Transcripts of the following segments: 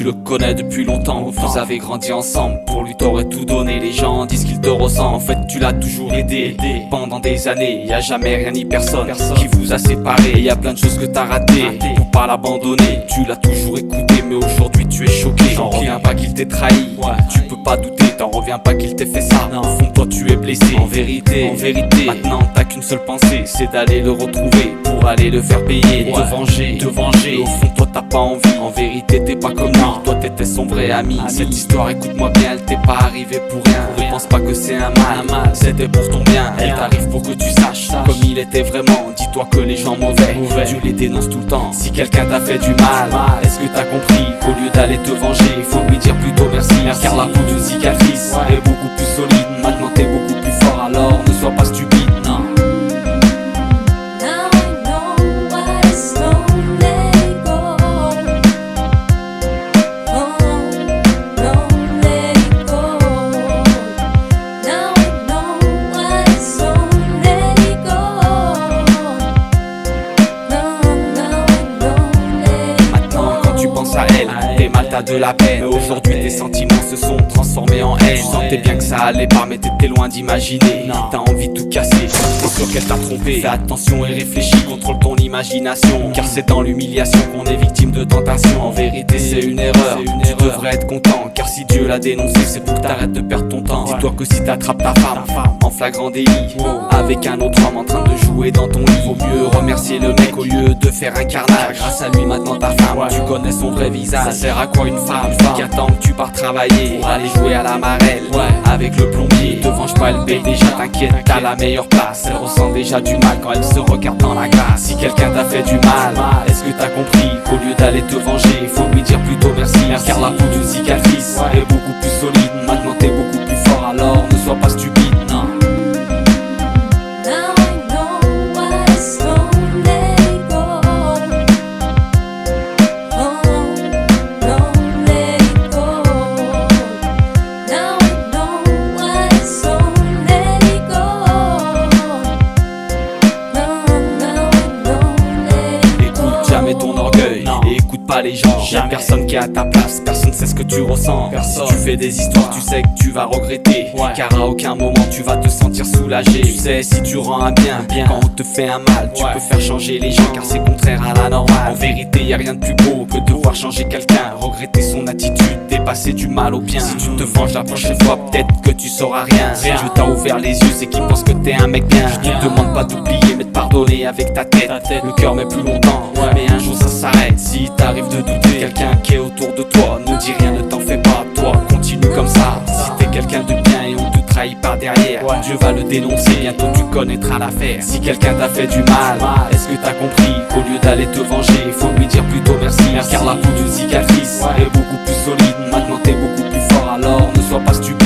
tu le connais depuis longtemps. Vous avez grandi ensemble, pour lui t'aurais tout donné. Les gens disent qu'il te ressent, en fait tu l'as toujours aidé. Pendant des années, y a jamais rien ni personne qui vous a séparés. Y a plein de choses que t'as ratées pour pas l'abandonner. Tu l'as toujours écouté, mais aujourd'hui tu es choqué. T'en reviens pas qu'il t'ait trahi, tu peux pas douter. T'en reviens pas qu'il t'ait fait ça. Au fond de toi tu es blessé. En vérité, maintenant t'as qu'une seule pensée, c'est d'aller le retrouver pour aller le faire payer. Te venger, au fond de toi t'as pas envie. En vérité t'es pas comme lui, toi t'étais son vrai ami. Cette histoire écoute-moi bien, elle t'est pas arrivée pour rien. Ne pense pas que c'est un mal, c'était pour ton bien. Elle t'arrive pour que tu saches comme il était vraiment. Dis-toi que les gens mauvais, tu les dénonces tout le temps. Si quelqu'un t'a fait du mal, est-ce que t'as compris qu'au lieu d'aller te venger, il faut lui dire plutôt merci. Car la peau d'une cicatrice est beaucoup plus solide. Maintenant t'es beaucoup plus fort, alors ne sois pas stupide. T'as de la peine, mais aujourd'hui tes sentiments se sont transformés en haine. Tu sentais bien que ça allait pas, mais t'étais loin d'imaginer. T'as envie de tout casser, t'es sûr qu'elle t'a trompé. Fais attention et réfléchis, contrôle ton imagination. Car c'est dans l'humiliation qu'on est victime de tentation. En vérité c'est une erreur, tu devrais être content. Car si Dieu l'a dénoncé, c'est pour que t'arrêtes de perdre ton temps. Dis-toi que si t'attrapes ta femme en flagrant délit avec un autre homme en train de jouer dans ton lit, vaut mieux remercier le mec au lieu de faire un carnage. Grâce à lui maintenant ta femme, tu connais son vrai visage. Ça sert à quoi une femme qui attend que tu pars travailler pour aller jouer à la marelle avec le plombier? Te venge pas, elle paye déjà, t'inquiète, t'as la meilleure place. Elle ressent déjà du mal quand elle se regarde dans la glace. Si quelqu'un t'a fait du mal, est-ce que t'as compris qu'au lieu d'aller te venger, il faut lui dire plutôt merci. Car la peau d'une cicatrice est beaucoup plus solide. Maintenant t'es beaucoup plus fort, alors ne sois pas stupide. Ton orgueil et écoute pas les gens. Y'a personne qui est à ta place, personne sait ce que tu ressens. Si tu fais des histoires, tu sais que tu vas regretter. Car à aucun moment tu vas te sentir soulagé. Tu sais, si tu rends un bien quand on te fait un mal, tu peux faire changer les gens, car c'est contraire à la normale. En vérité y a rien de plus beau que de voir changer quelqu'un, regretter son attitude et passer du mal au bien. Si tu te venges la prochaine fois, peut-être que tu sauras rien. Dieu t'a ouvert les yeux, c'est qu'il pense que t'es un mec bien. Je te demande pas d'oublier mais de pardonner avec ta tête. Le cœur met plus longtemps, mais un jour ça s'arrête. Si t'arrives de douter quelqu'un qui est autour de toi, ne dis rien, ne t'en fais pas, toi continue comme ça. Si t'es quelqu'un de bien et on te trahit par derrière, Dieu va le dénoncer, bientôt tu connaîtras l'affaire. Si quelqu'un t'a fait du mal, est-ce que t'as compris qu'au lieu d'aller te venger, il faut lui dire plutôt merci. Car la peau d'une cicatrice est beaucoup plus solide. Maintenant t'es beaucoup plus fort, alors ne sois pas stupide.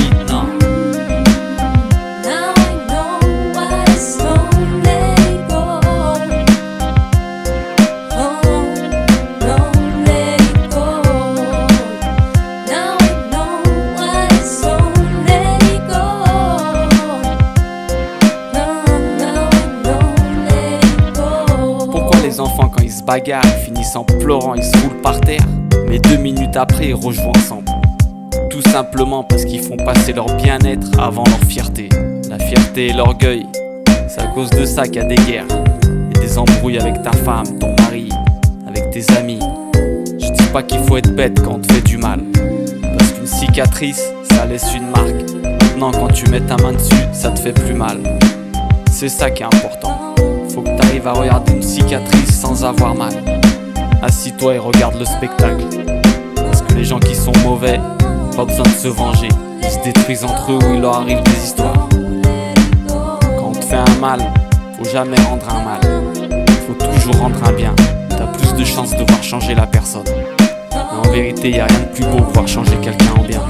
Les enfants quand ils se bagarrent, ils finissent en pleurant, ils se roulent par terre. Mais 2 minutes après, ils rejouent ensemble. Tout simplement parce qu'ils font passer leur bien-être avant leur fierté. La fierté et l'orgueil, c'est à cause de ça qu'il y a des guerres et des embrouilles avec ta femme, ton mari, avec tes amis. Je dis pas qu'il faut être bête quand on te fait du mal, parce qu'une cicatrice, ça laisse une marque. Maintenant quand tu mets ta main dessus, ça te fait plus mal. C'est ça qui est important. Faut que t'arrives à regarder une cicatrice sans avoir mal. Assis-toi et regarde le spectacle. Parce que les gens qui sont mauvais, pas besoin de se venger. Ils se détruisent entre eux ou il leur arrive des histoires. Quand on te fait un mal, faut jamais rendre un mal. Faut toujours rendre un bien. T'as plus de chances de voir changer la personne. Mais en vérité, y a rien de plus beau que voir changer quelqu'un en bien.